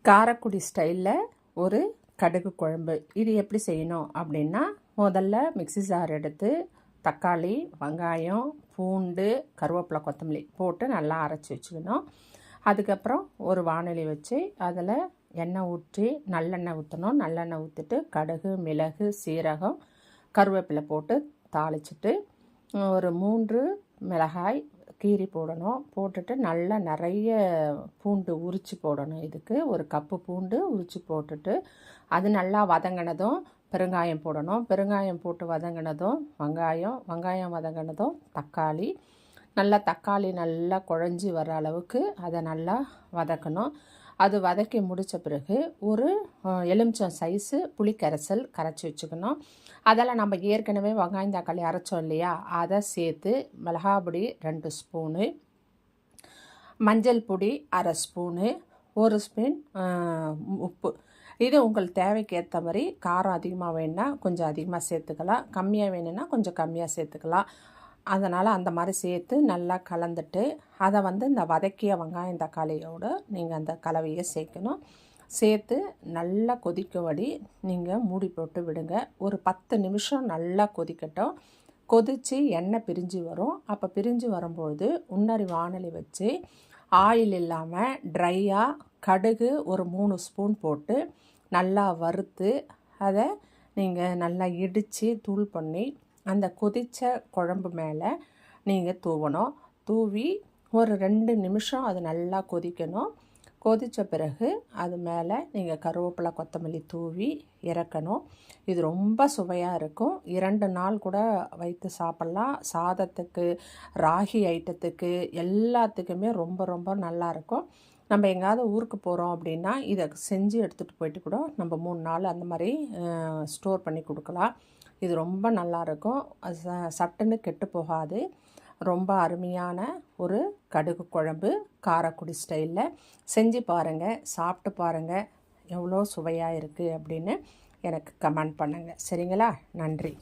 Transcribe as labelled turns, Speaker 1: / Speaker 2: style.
Speaker 1: காரைக்குடி ஸ்டைலில் ஒரு கடுகு குழம்பு. இது எப்படி செய்யணும் அப்படின்னா, முதல்ல மிக்ஸி ஜார் எடுத்து தக்காளி, வெங்காயம், பூண்டு, கருவேப்பிலை, கொத்தமல்லி போட்டு நல்லா அரைச்சி வச்சுக்கணும். அதுக்கப்புறம் ஒரு வாணலி வச்சு அதில் எண்ணெய் ஊற்றி நல்லெண்ணெய் ஊற்றணும். நல்லெண்ணெய் ஊற்றிட்டு கடுகு, மிளகு, சீரகம், கருவேப்பிலை போட்டு தாளிச்சிட்டு ஒரு 3 மிளகாய் கீரி போடணும். போட்டுட்டு நல்லா நிறைய பூண்டு உரித்து போடணும். இதுக்கு ஒரு கப்பு பூண்டு உரித்து போட்டுட்டு அது நல்லா வதங்கினதும் பெருங்காயம் போடணும். பெருங்காயம் போட்டு வதங்கினதும் வெங்காயம் வதங்கினதும் தக்காளி நல்லா குழஞ்சி வர அளவுக்கு அதை நல்லா வதக்கணும். அது வதக்கி முடித்த பிறகு ஒரு எலுமிச்சம் சைஸு புளிக்கரைசல் கரைச்சி வச்சுக்கணும். அதெல்லாம் நம்ம ஏற்கனவே வெங்காயம் தக்காளி அரைச்சோம் இல்லையா, அதை சேர்த்து மிளகாப்பொடி 2 ஸ்பூனு, மஞ்சள் பொடி 1/2 ஸ்பூனு, 1 ஸ்பூன் உப்பு. இது உங்கள் தேவைக்கு ஏற்ற மாதிரி காரம் அதிகமாக வேணுன்னா கொஞ்சம் அதிகமாக சேர்த்துக்கலாம், கம்மியாக வேணும்னா கொஞ்சம் கம்மியாக சேர்த்துக்கலாம். அதனால் அந்த மாதிரி சேர்த்து நல்லா கலந்துட்டு அதை இந்த வதக்கிய வெங்காயம் தக்காளியோடு நீங்கள் அந்த கலவையை சேர்க்கணும். சேர்த்து நல்லா கொதிக்கபடி நீங்கள் மூடி போட்டு விடுங்க. ஒரு 10 நிமிஷம் நல்லா கொதிக்கட்டும். கொதித்து எண்ணெய் பிரிஞ்சு வரும். அப்போ பிரிஞ்சு வரும்பொழுது உன்னரி வாணலி வச்சு ஆயில் இல்லாமல் ட்ரையாக கடுகு ஒரு 3 ஸ்பூன் போட்டு நல்லா வறுத்து அதை நீங்கள் நல்லா இடித்து தூள் பண்ணி அந்த கொதித்த குழம்பு மேலே நீங்கள் தூவணும். தூவி ஒரு 2 நிமிஷம் அது நல்லா கொதிக்கணும். கொதித்த பிறகு அது மேலே நீங்கள் கருவேப்பிலை, கொத்தமல்லி தூவி இறக்கணும். இது ரொம்ப சுவையாக இருக்கும். 2 நாள் கூட வைத்து சாப்பிட்லாம். சாதத்துக்கு, ராகி ஐட்டத்துக்கு எல்லாத்துக்குமே ரொம்ப ரொம்ப நல்லாயிருக்கும். நம்ம எங்கேயாவது ஊருக்கு போகிறோம் அப்படின்னா இதை செஞ்சு எடுத்துகிட்டு போயிட்டு கூட நம்ம 3 நாள் அந்த மாதிரி ஸ்டோர் பண்ணி கொடுக்கலாம். இது ரொம்ப நல்லாயிருக்கும். சட்டுன்னு கெட்டு போகாது. ரொம்ப அருமையான ஒரு கடுகு குழம்பு காரைக்குடி ஸ்டைலில் செஞ்சு பாருங்கள், சாப்பிட்டு பாருங்கள். எவ்வளோ சுவையாக இருக்குது அப்படின்னு எனக்கு கமெண்ட் பண்ணுங்கள். சரிங்களா? நன்றி.